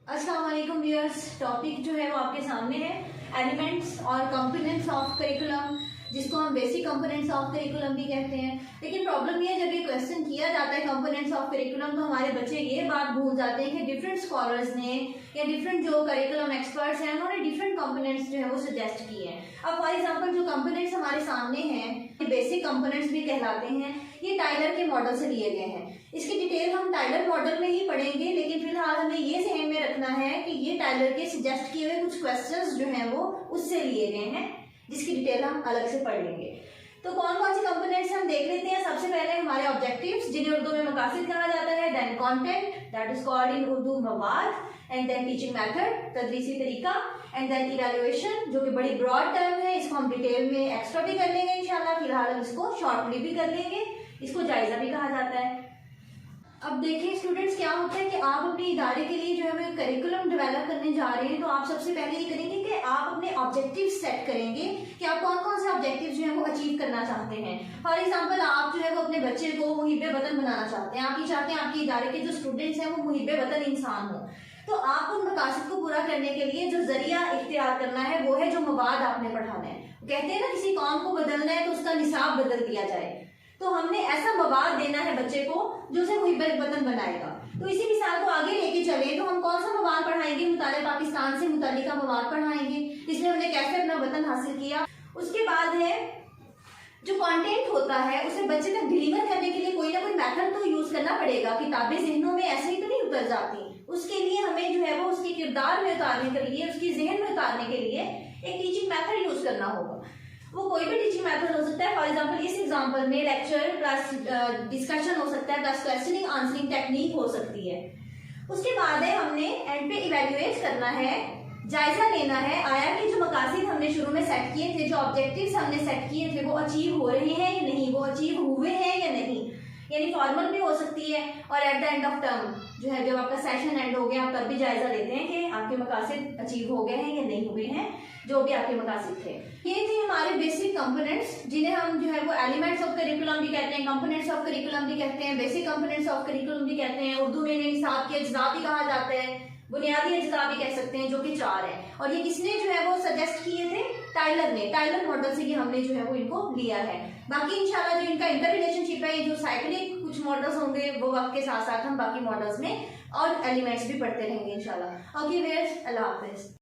अस्सलाम वालेकुम viewers. Topic जो है वो आपके सामने है एलिमेंट्स और कंपोनेंट्स ऑफ करिकुलम, जिसको हम बेसिक कंपोनेंट्स ऑफ करिकुलम भी कहते हैं। लेकिन प्रॉब्लम ये है, जब ये क्वेश्चन किया जाता है कंपोनेंट्स ऑफ करिकुलम, तो हमारे बच्चे ये बात भूल जाते हैं कि डिफरेंट स्कॉलर्स ने या डिफरेंट जो करिकुलम एक्सपर्ट्स हैं उन्होंने डिफरेंट कंपोनेंट्स जो है वो सजेस्ट किए हैं। अब फॉर एग्जांपल जो कंपोनेंट्स हमारे सामने हैं, बेसिक कंपोनेंट्स भी कहलाते हैं, ये टाइलर के मॉडल से लिए गए हैं। इसकी डिटेल हम टाइलर मॉडल में ही पढ़ेंगे, लेकिन फिलहाल हमें ये ध्यान में रखना है कि ये टाइलर के सजेस्ट किए हुए कुछ क्वेश्चंस जो हैं वो उससे लिए गए हैं, जिसकी डिटेल हम अलग से पढ़ लेंगे। तो कौन कौन से कंपोनेंट्स हम देख लेते हैं। सबसे पहले हमारे ऑब्जेक्टिव्स, जिन्हें उर्दू में मकासिद कहा जाता है, then content, that is called in Urdu मवाद, एंड देन टीचिंग मेथड, तदरीसी तरीका, एंड देन इवैल्यूएशन, जो कि बड़ी ब्रॉड टर्म है, इसको हम डिटेल में एक्स्ट्रा भी कर लेंगे इंशाल्लाह। फिलहाल हम इसको शॉर्टली भी कर लेंगे, इसको जायजा भी कहा जाता है। अब देखिए स्टूडेंट्स, क्या होता है कि आप अपने इदारे के लिए जो है करिकुलम डेवलप करने जा रहे हैं, तो आप सबसे पहले ये करेंगे कि आप अपने ऑब्जेक्टिव सेट करेंगे कि आप कौन कौन से ऑब्जेक्टिव जो है वो अचीव करना चाहते हैं। फॉर एग्जांपल, आप जो है वो अपने बच्चे को मुहिब्बे वतन बनाना चाहते हैं। आप ये चाहते हैं आपके इदारे के जो स्टूडेंट्स हैं वो मुहिब्बे वतन इंसान हो। तो आप उन मकासद को पूरा करने के लिए जो जरिया इख्तियार करना है वो है जो मवाद आपने पढ़ाना है। कहते हैं ना, किसी कौम को बदलना है तो उसका निसाब बदल दिया जाए। तो हमने ऐसा मवाद देना है बच्चे को जो उसे मुहिब्बे वतन बनाएगा। तो इसी मिसाल को आगे लेके चले तो हम कौन सा मवाद पढ़ाएंगे, मुताले पाकिस्तान से मुतालिका मवाद पढ़ाएंगे, इसलिए हमने कैसे अपना वतन हासिल किया। उसके बाद है जो कंटेंट होता है उसे बच्चे तक डिलीवर करने के लिए कोई ना कोई मेथड तो यूज करना पड़ेगा। किताबें जहनों में ऐसे ही तो नहीं उतर जाती, उसके लिए हमें जो है वो उसके किरदार में उतारने के लिए, उसकी जहन में उतारने के लिए एक टीचिंग मेथड यूज करना होगा। वो कोई भी टीचिंग मेथड हो सकता है। फॉर एग्जांपल, इस एग्जांपल में लेक्चर प्लस डिस्कशन हो सकता है, प्लस क्वेश्चनिंग आंसरिंग टेक्निक हो सकती है। उसके बाद है हमने एंड पे इवैल्यूएट करना है, जायजा लेना है आया कि जो मकासद हमने शुरू में सेट किए थे, जो ऑब्जेक्टिव्स हमने सेट किए थे, वो अचीव हो रहे हैं या नहीं, वो अचीव हुए हैं या नहीं। यानी फॉर्मल भी हो सकती है, और at the end of term जो है, जब आपका सेशन एंड हो गया, आप तब भी जायजा लेते हैं कि आपके मकासद अचीव हो गए हैं या नहीं हुए हैं, जो भी आपके मकासद थे। ये थे हमारे बेसिक कंपोनेंट्स, जिन्हें हम जो है वो एलिमेंट्स ऑफ करिकुलम भी कहते हैं, कंपोनेंट्स ऑफ करिकुलम भी कहते हैं, बेसिक कंपोनेंट्स ऑफ करिकुलम भी कहते हैं। उर्दू में इन्हें निसाब के अज्जा भी कहा जाता है, बुनियादी अज्जा भी कह सकते हैं, जो कि 4 है। और ये किसने जो है वो सजेस्ट किए थे? टाइलर ने। टाइलर मॉडल से ये हमने जो है वो इनको लिया है। बाकी इंशाल्लाह जो इनका इंटर रिलेशनशिप है, ये जो साइक्लिक कुछ मॉडल्स होंगे वो वक्त के साथ साथ हम बाकी मॉडल्स में और एलिमेंट्स भी पढ़ते रहेंगे इंशाल्लाह। ओके व्यूअर्स, अल्लाह हाफिज।